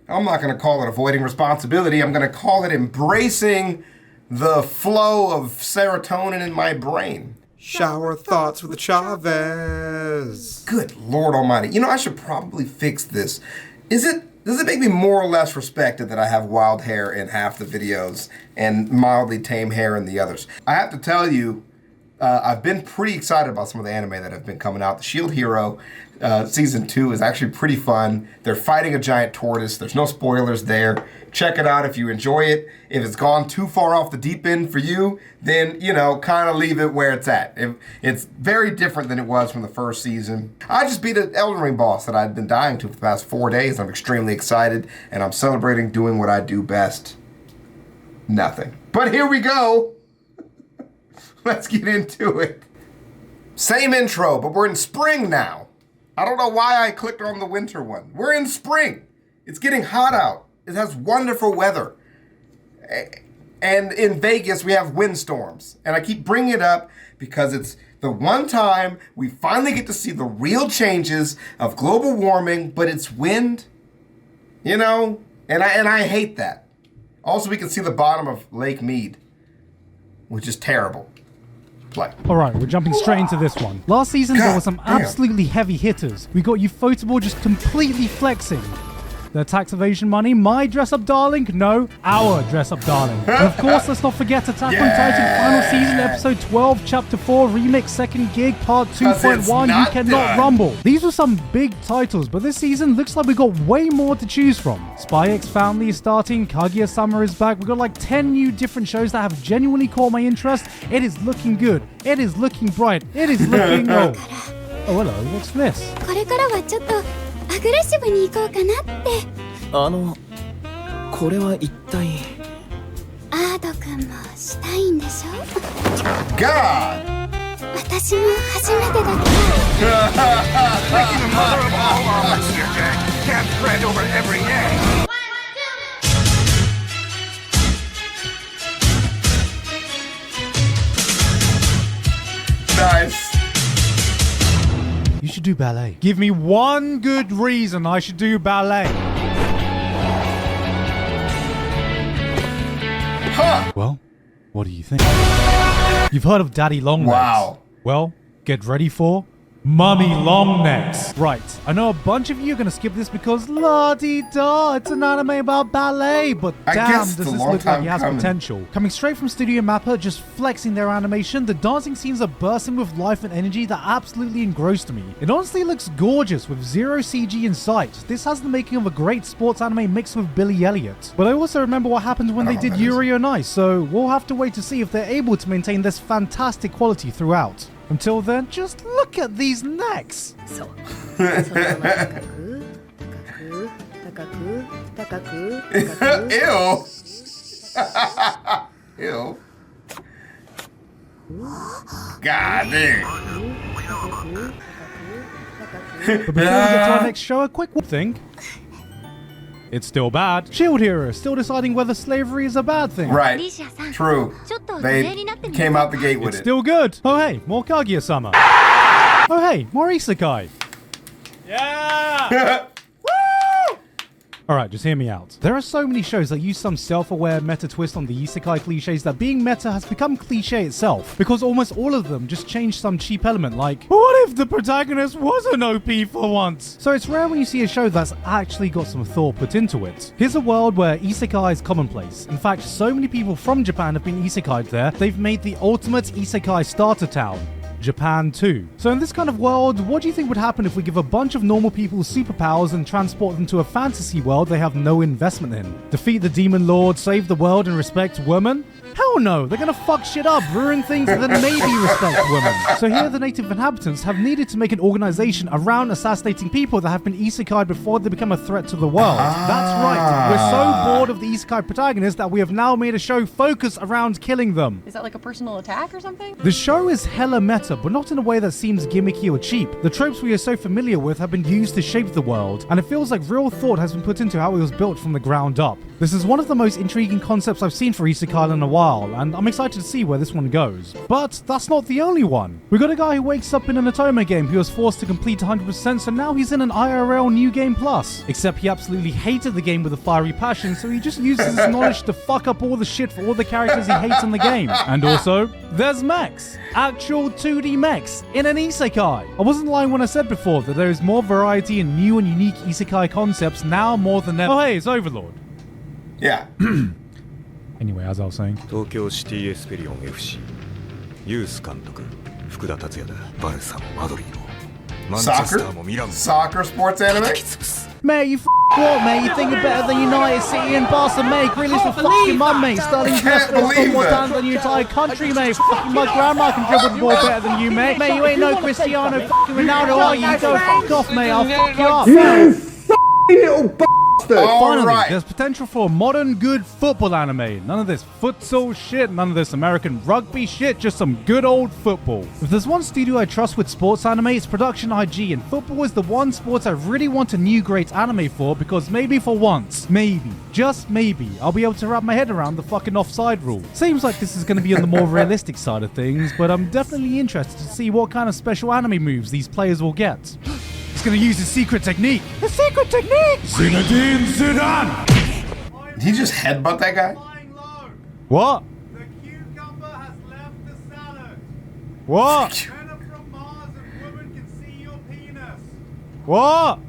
I'm not going to call it avoiding responsibility. I'm going to call it embracing the flow of serotonin in my brain. Shower thoughts with Chavez. Good Lord Almighty. You know, I should probably fix this. Does it make me more or less respected that I have wild hair in half the videos and mildly tame hair in the others? I have to tell you, I've been pretty excited about some of the anime that have been coming out. The Shield Hero Season 2 is actually pretty fun. They're fighting a giant tortoise. There's no spoilers there. Check it out if you enjoy it. If it's gone too far off the deep end for you, then, you know, kind of leave it where it's at. It's very different than it was from the first season. I just beat an Elden Ring boss that I'd been dying to for the past 4 days. I'm extremely excited, and I'm celebrating doing what I do best. Nothing. But here we go. Let's get into it. Same intro, but we're in spring now. I don't know why I clicked on the winter one. We're in spring. It's getting hot out. It has wonderful weather. And in Vegas, we have windstorms. And I keep bringing it up because it's the one time we finally get to see the real changes of global warming, but it's wind, you know? And I hate that. Also, we can see the bottom of Lake Mead, which is terrible. Play. Alright, we're jumping straight into this one. Last season, there were some absolutely heavy hitters. We got Ufotable just completely flexing. The tax evasion money, my dress-up darling? No, our dress-up darling. And of course, let's not forget Attack on Titan Final Season, Episode 12, Chapter 4, Remix, Second Gig, Part 2.1, You Cannot Rumble. These were some big titles, but this season looks like we got way more to choose from. Spy X Family is starting, Kaguya-sama is back, we got like 10 new different shows that have genuinely caught my interest. It is looking good. It is looking bright. It is looking... oh hello, what's this? これからはちょっとアグレッシブに行こうかなって。これは一体。アード君もしたいんでしょ？ God! 私も初めてだから。Making the mother of all our monster gang can't spread over every egg. Nice. You should do ballet. Give me one good reason I should do ballet. Huh. Well, what do you think? You've heard of Daddy Long Legs. Wow. Well, get ready for Mummy Long Necks. Right, I know a bunch of you are going to skip this because la-di-da, it's an anime about ballet, but damn, does this look like it has potential. Coming straight from Studio Mappa, just flexing their animation, the dancing scenes are bursting with life and energy that absolutely engrossed me. It honestly looks gorgeous with zero CG in sight. This has the making of a great sports anime mixed with Billy Elliot. But I also remember what happened when they did Yuri on Ice, so we'll have to wait to see if they're able to maintain this fantastic quality throughout. Until then, just look at these necks! Ew! Ew. God damn. But before we get to our next show, a quick thing. It's still bad. Shield Hero still deciding whether slavery is a bad thing. Right. True. They came out the gate with it's it. Still good. Oh hey, more Kaguya-sama. Oh hey, more Isekai. Yeah! Alright, just hear me out. There are so many shows that use some self-aware meta twist on the isekai cliches that being meta has become cliche itself, because almost all of them just change some cheap element like, what if the protagonist was an OP for once? So it's rare when you see a show that's actually got some thought put into it. Here's a world where isekai is commonplace. In fact, so many people from Japan have been isekai'd there, they've made the ultimate isekai starter town. Japan too. So in this kind of world, what do you think would happen if we give a bunch of normal people superpowers and transport them to a fantasy world they have no investment in? Defeat the demon lord, save the world and respect women? Hell no, they're gonna fuck shit up, ruin things and then maybe respect women. So here the native inhabitants have needed to make an organization around assassinating people that have been isekai'd before they become a threat to the world. That's right, we're so bored of the isekai protagonists that we have now made a show focused around killing them. Is that like a personal attack or something? The show is hella meta, but not in a way that seems gimmicky or cheap. The tropes we are so familiar with have been used to shape the world, and it feels like real thought has been put into how it was built from the ground up. This is one of the most intriguing concepts I've seen for isekai in a while, style, and I'm excited to see where this one goes. But that's not the only one. We got a guy who wakes up in an Otome game who was forced to complete 100%, so now he's in an IRL New Game Plus. Except he absolutely hated the game with a fiery passion, so he just uses his knowledge to fuck up all the shit for all the characters he hates in the game. And also, there's mechs. Actual 2D mechs in an Isekai. I wasn't lying when I said before that there is more variety and new and unique Isekai concepts now more than ever. Oh hey, it's Overlord. Yeah. Anyway, as I was saying. 東京シティエスペリオン FC ユース監督福田達也だバルサもマドリーもマンチェスターもミランも Soccer sports anime? Mate, you what, mate? You think you're better than United City and Barca, mate? Grealish for fucking mum, mate. Sterling's left foot got more talent than your entire country, mate. Fucking my grandma can dribble the ball better than you, mate. Mate, you ain't no Cristiano fucking Ronaldo, are you? Go fuck off, mate. I'll fuck you up. Little bastard! Finally, Alright. there's potential for a modern, good football anime. None of this futsal shit, none of this American rugby shit, just some good old football. If there's one studio I trust with sports anime, it's Production IG, and football is the one sport I really want a new great anime for, because maybe for once, maybe, just maybe, I'll be able to wrap my head around the fucking offside rule. Seems like this is going to be on the more realistic side of things, but I'm definitely interested to see what kind of special anime moves these players will get. He's gonna use his secret technique. The secret technique! Zinedine Zidane! Did he just headbutt that guy? What? The cucumber has left the salad. What? Men are from Mars and women can see your penis. What?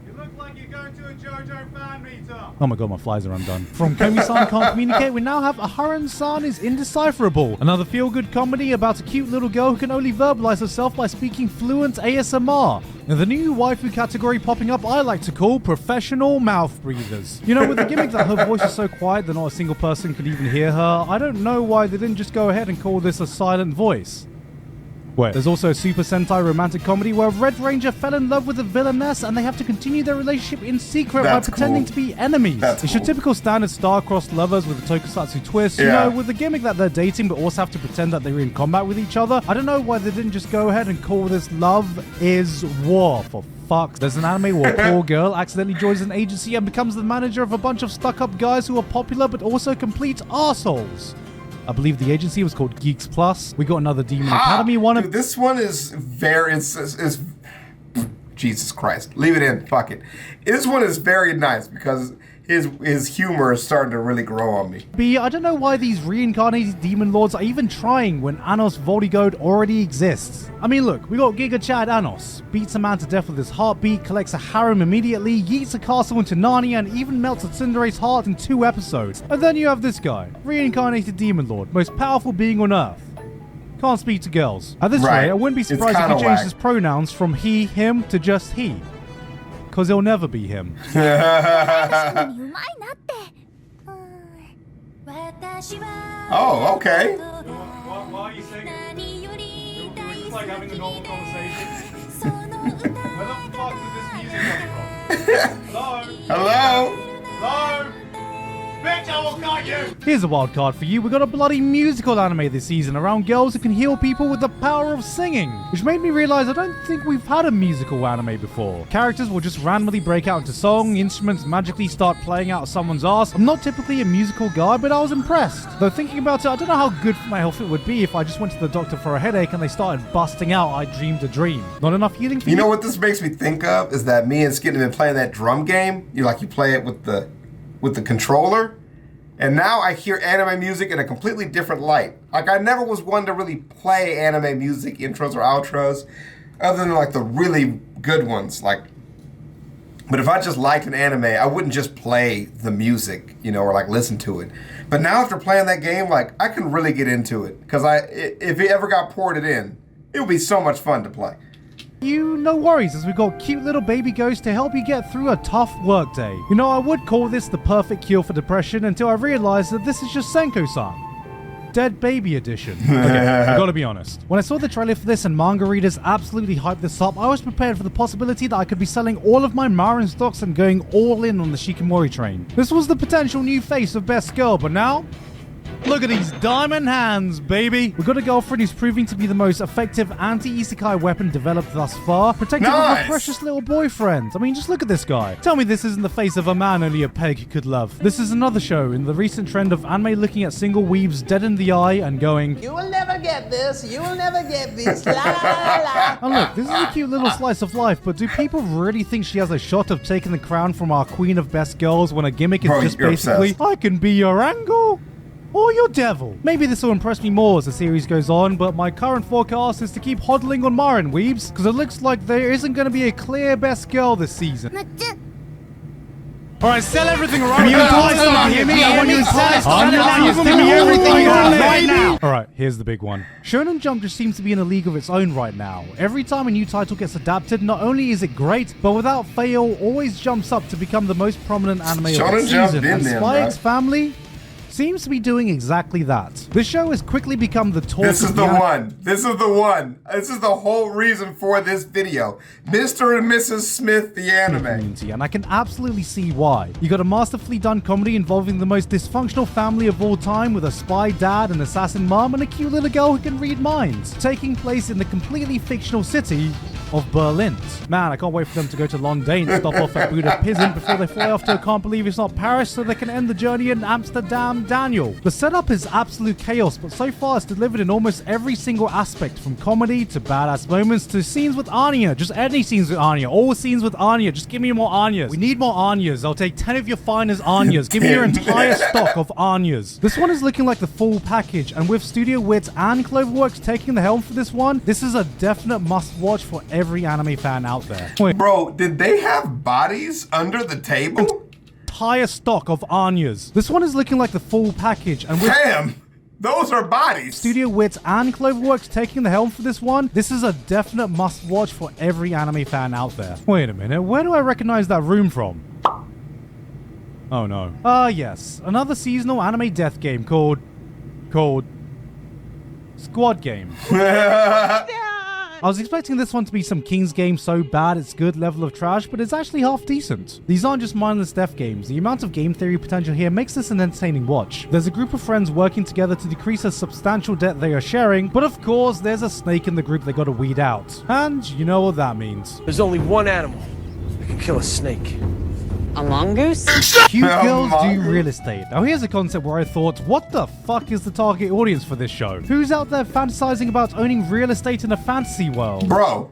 You look like you're going to a JoJo fan meetup. Oh my god, my flies are undone. From Komi-san can't communicate, we now have Aharon-san is indecipherable. Another feel-good comedy about a cute little girl who can only verbalize herself by speaking fluent ASMR. Now, the new waifu category popping up I like to call professional mouth breathers. You know, with the gimmick that her voice is so quiet that not a single person could even hear her, I don't know why they didn't just go ahead and call this a silent voice. Wait, there's also a Super Sentai romantic comedy where Red Ranger fell in love with a villainess and they have to continue their relationship in secret by pretending to be enemies. It's your typical standard star-crossed lovers with a tokusatsu twist, you know, with the gimmick that they're dating but also have to pretend that they're in combat with each other. I don't know why they didn't just go ahead and call this Love is War, for fuck. There's an anime where a poor girl accidentally joins an agency and becomes the manager of a bunch of stuck-up guys who are popular but also complete arseholes. I believe the agency was called Geeks Plus. We got another Demon Academy one. Dude, this one is very... It's Jesus Christ. Leave it in. Fuck it. This one is very nice because his humor is starting to really grow on me. B, I don't know why these reincarnated demon lords are even trying when Anos Voltigode already exists. I mean, look, we got Giga Chad Anos. Beats a man to death with his heartbeat, collects a harem immediately, yeets a castle into Narnia, and even melts a Tsundere's heart in 2 episodes. And then you have this guy, reincarnated demon lord, most powerful being on Earth. Can't speak to girls. At this rate, I wouldn't be surprised if he changed his pronouns from he, him to just he. Because he'll never be him. Oh, okay. Why are you singing? It's like having a normal conversation. Where the fuck did this music come from? Hello? Hello? Hello? Bitch, I will cut you! Here's a wild card for you. We got a bloody musical anime this season around girls who can heal people with the power of singing. Which made me realize I don't think we've had a musical anime before. Characters will just randomly break out into song, instruments magically start playing out of someone's ass. I'm not typically a musical guy, but I was impressed. Though thinking about it, I don't know how good for my health it would be if I just went to the doctor for a headache and they started busting out I dreamed a dream. Not enough healing for you? You know what this makes me think of is that me and Skid have been playing that drum game. You play it with the controller. And now I hear anime music in a completely different light. Like, I never was one to really play anime music intros or outros, other than the really good ones. But if I just liked an anime, I wouldn't just play the music, or listen to it. But now after playing that game, I can really get into it. Because if it ever got ported in, it would be so much fun to play. No worries, as we got cute little baby ghosts to help you get through a tough workday. I would call this the perfect cure for depression until I realized that this is just Senko-san. Dead Baby Edition. Okay, I gotta be honest. When I saw the trailer for this and manga readers absolutely hyped this up, I was prepared for the possibility that I could be selling all of my Marin stocks and going all in on the Shikimori train. This was the potential new face of Best Girl, but now... Look at these diamond hands, baby. We've got a girlfriend who's proving to be the most effective anti-isekai weapon developed thus far, protected by her precious little boyfriend. I mean, just look at this guy. Tell me this isn't the face of a man only a peg could love. This is another show in the recent trend of anime looking at single weebs dead in the eye and going, "You will never get this, you will never get this, la la la." And look, this is a cute little slice of life, but do people really think she has a shot of taking the crown from our queen of best girls when a gimmick is just basically, "I can be your angle or your devil"? Maybe this will impress me more as the series goes on, but my current forecast is to keep hodling on Marin weebs, because it looks like there isn't going to be a clear best girl this season. Alright, sell everything right now. You hear me? I want you to sell it. Give me everything you have right now. Alright, here's the big one. Shonen Jump just seems to be in a league of its own right now. Every time a new title gets adapted, not only is it great, but without fail, always jumps up to become the most prominent anime of the season. And Spy X Family seems to be doing exactly that. This show has quickly become the talk. This is the one. This is the one. This is the whole reason for this video. Mr. and Mrs. Smith, the anime. Community, and I can absolutely see why. You got a masterfully done comedy involving the most dysfunctional family of all time with a spy dad, an assassin mom, and a cute little girl who can read minds, taking place in the completely fictional city of Berlin. Man, I can't wait for them to go to London and stop off at Buda Pisan before they fly off to I can't believe it's not Paris so they can end the journey in Amsterdam, Daniel. The setup is absolute chaos, but so far it's delivered in almost every single aspect, from comedy to badass moments to scenes with Anya. Just any scenes with Anya. All scenes with Anya. Just give me more Anyas. We need more Anyas. I'll take 10 of your finest Anyas. Give me your entire stock of Anyas. This one is looking like the full package, and with Studio Wit and Cloverworks taking the helm for this one, this is a definite must-watch for every anime fan out there. Wait. Bro, did they have bodies under the table? Entire stock of Anyas. This one is looking like the full package, and with Damn, those are bodies. Studio Wit and Cloverworks taking the helm for this one, this is a definite must-watch for every anime fan out there. Wait a minute, where do I recognize that room from? Oh no. Yes, another seasonal anime death game called Squad Game. I was expecting this one to be some King's game so bad it's good level of trash, but it's actually half decent. These aren't just mindless death games. The amount of game theory potential here makes this an entertaining watch. There's a group of friends working together to decrease a substantial debt they are sharing, but of course there's a snake in the group they gotta weed out. And you know what that means. There's only one animal that can kill a snake. A mongoose? Cute girls do real estate. Now here's a concept where I thought, what the fuck is the target audience for this show? Who's out there fantasizing about owning real estate in a fantasy world? Bro,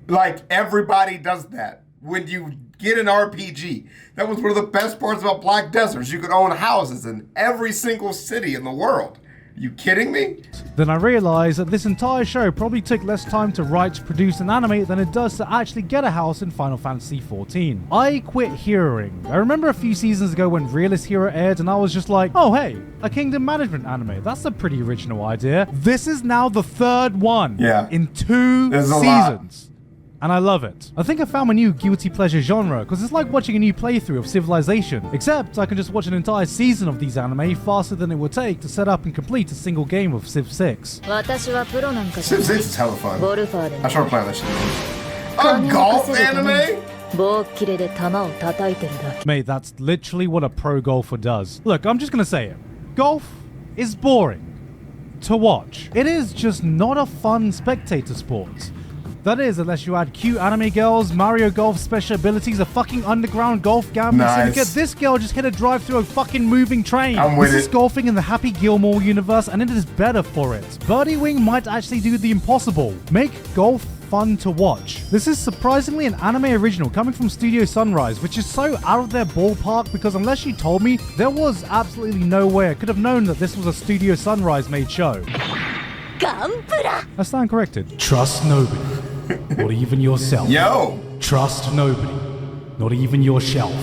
like everybody does that. When you get an RPG, that was one of the best parts about Black Deserts. You could own houses in every single city in the world. You kidding me? Then I realized that this entire show probably took less time to write, produce, and animate than it does to actually get a house in Final Fantasy XIV. I quit heroing. I remember a few seasons ago when Realist Hero aired and I was just like, oh hey, a kingdom management anime. That's a pretty original idea. This is now the third one in 2 seasons. And I love it. I think I found my new guilty pleasure genre, because it's like watching a new playthrough of Civilization, except I can just watch an entire season of these anime faster than it would take to set up and complete a single game of Civ 6. Civ 6 is hella fun. I started playing that shit. A golf anime? Mate, that's literally what a pro golfer does. Look, I'm just gonna say it. Golf is boring to watch. It is just not a fun spectator sport. That is, unless you add cute anime girls, Mario Golf special abilities, a fucking underground golf gambling syndicate. This girl just hit a drive through a fucking moving train. This is golfing in the Happy Gilmore universe, and it is better for it. Birdie Wing might actually do the impossible. Make golf fun to watch. This is surprisingly an anime original coming from Studio Sunrise, which is so out of their ballpark because unless you told me, there was absolutely no way I could have known that this was a Studio Sunrise made show. I stand corrected. Trust nobody. Not even yourself. Yo! Trust nobody. Not even your shelf.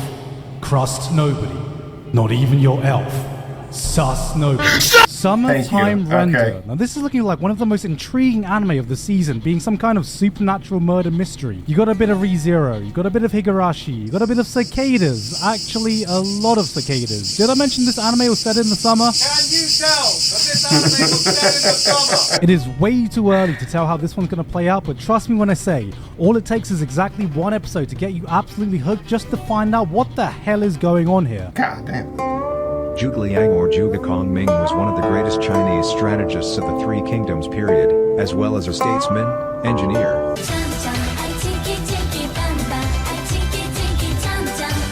Crust nobody. Not even your elf. Sus nobody. Summertime Render. Okay. Now this is looking like one of the most intriguing anime of the season, being some kind of supernatural murder mystery. You got a bit of ReZero, you got a bit of Higurashi, you got a bit of cicadas. Actually, a lot of cicadas. Did I mention this anime was set in the summer? Can you tell that this anime was set in the summer? It is way too early to tell how this one's going to play out, but trust me when I say, all it takes is exactly one episode to get you absolutely hooked just to find out what the hell is going on here. God damn. Zhuge Liang or Zhuge Kongming was one of the greatest Chinese strategists of the Three Kingdoms period, as well as a statesman, engineer.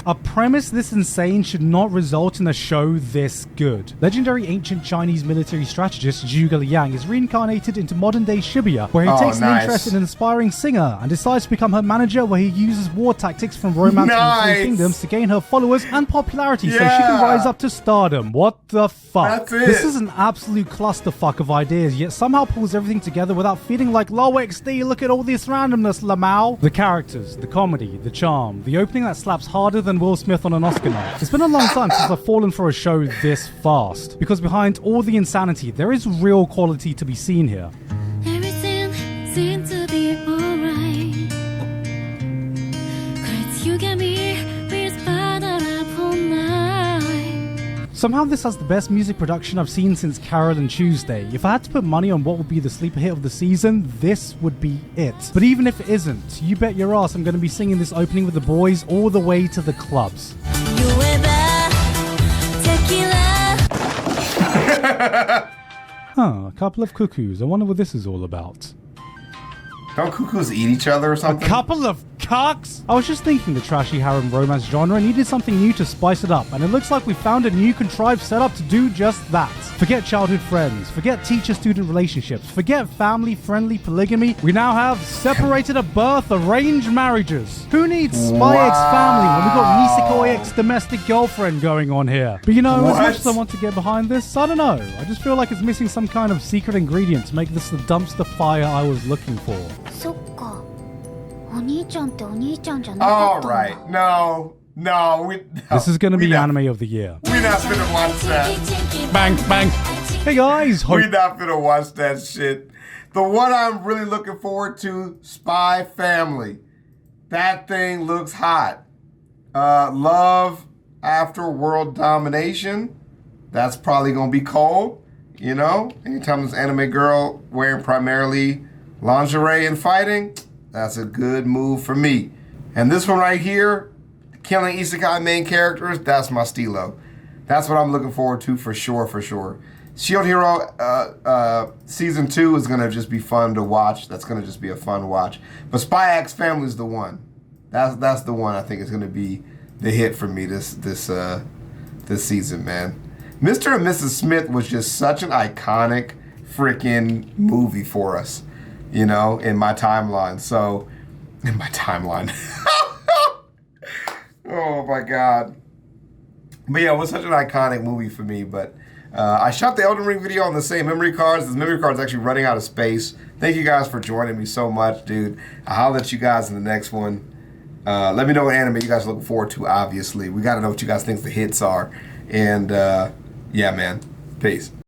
A premise this insane should not result in a show this good. Legendary ancient Chinese military strategist Zhuge Liang is reincarnated into modern-day Shibuya, where he takes an interest in an aspiring singer and decides to become her manager, where he uses war tactics from Romance of the Three Kingdoms to gain her followers and popularity so she can rise up to stardom. What the fuck? That's it. This is an absolute clusterfuck of ideas, yet somehow pulls everything together without feeling like low XD, look at all this randomness, Lamau. The characters, the comedy, the charm, the opening that slaps harder than Will Smith on an Oscar night. It's been a long time since I've fallen for a show this fast, because behind all the insanity, there is real quality to be seen here. Everything seems to be alright. 'Cause you got me with father up all night. Somehow this has the best music production I've seen since Carol and Tuesday. If I had to put money on what would be the sleeper hit of the season, this would be it. But even if it isn't, you bet your ass I'm going to be singing this opening with the boys all the way to the clubs. Huh, a couple of cuckoos. I wonder what this is all about. Don't cuckoos eat each other or something? A couple of cocks? I was just thinking the trashy harem romance genre needed something new to spice it up, and it looks like we found a new contrived setup to do just that. Forget childhood friends, forget teacher-student relationships, forget family-friendly polygamy. We now have separated at birth arranged marriages. Who needs Spy X family when we've got Nisekoi X domestic girlfriend going on here? But you know, as much as I want to get behind this, I don't know. I just feel like it's missing some kind of secret ingredient to make this the dumpster fire I was looking for. そっか。お兄ちゃんってお兄ちゃんじゃなかったんだ。 Alright, no, This is gonna be anime of the year. We not finna watch that. Bang, bang. Hey guys, We not finna watch that shit. The one I'm really looking forward to, Spy Family. That thing looks hot. Love After World Domination. That's probably gonna be cold. You know, anytime this anime girl wearing primarily lingerie and fighting, that's a good move for me. And this one right here, killing Isekai main characters, that's my stilo. That's what I'm looking forward to for sure, for sure. Shield Hero Season 2 is going to just be fun to watch. That's going to just be a fun watch. But Spy X Family is the one. That's the one I think is going to be the hit for me this season, man. Mr. and Mrs. Smith was just such an iconic freaking movie for us, you know, in my timeline. So, in my timeline. Oh my God. But yeah, it was such an iconic movie for me. But I shot the Elden Ring video on the same memory cards. This memory card is actually running out of space. Thank you guys for joining me so much, dude. I'll let you guys in the next one. Let me know what anime you guys are looking forward to, obviously. We got to know what you guys think the hits are. And yeah, man. Peace.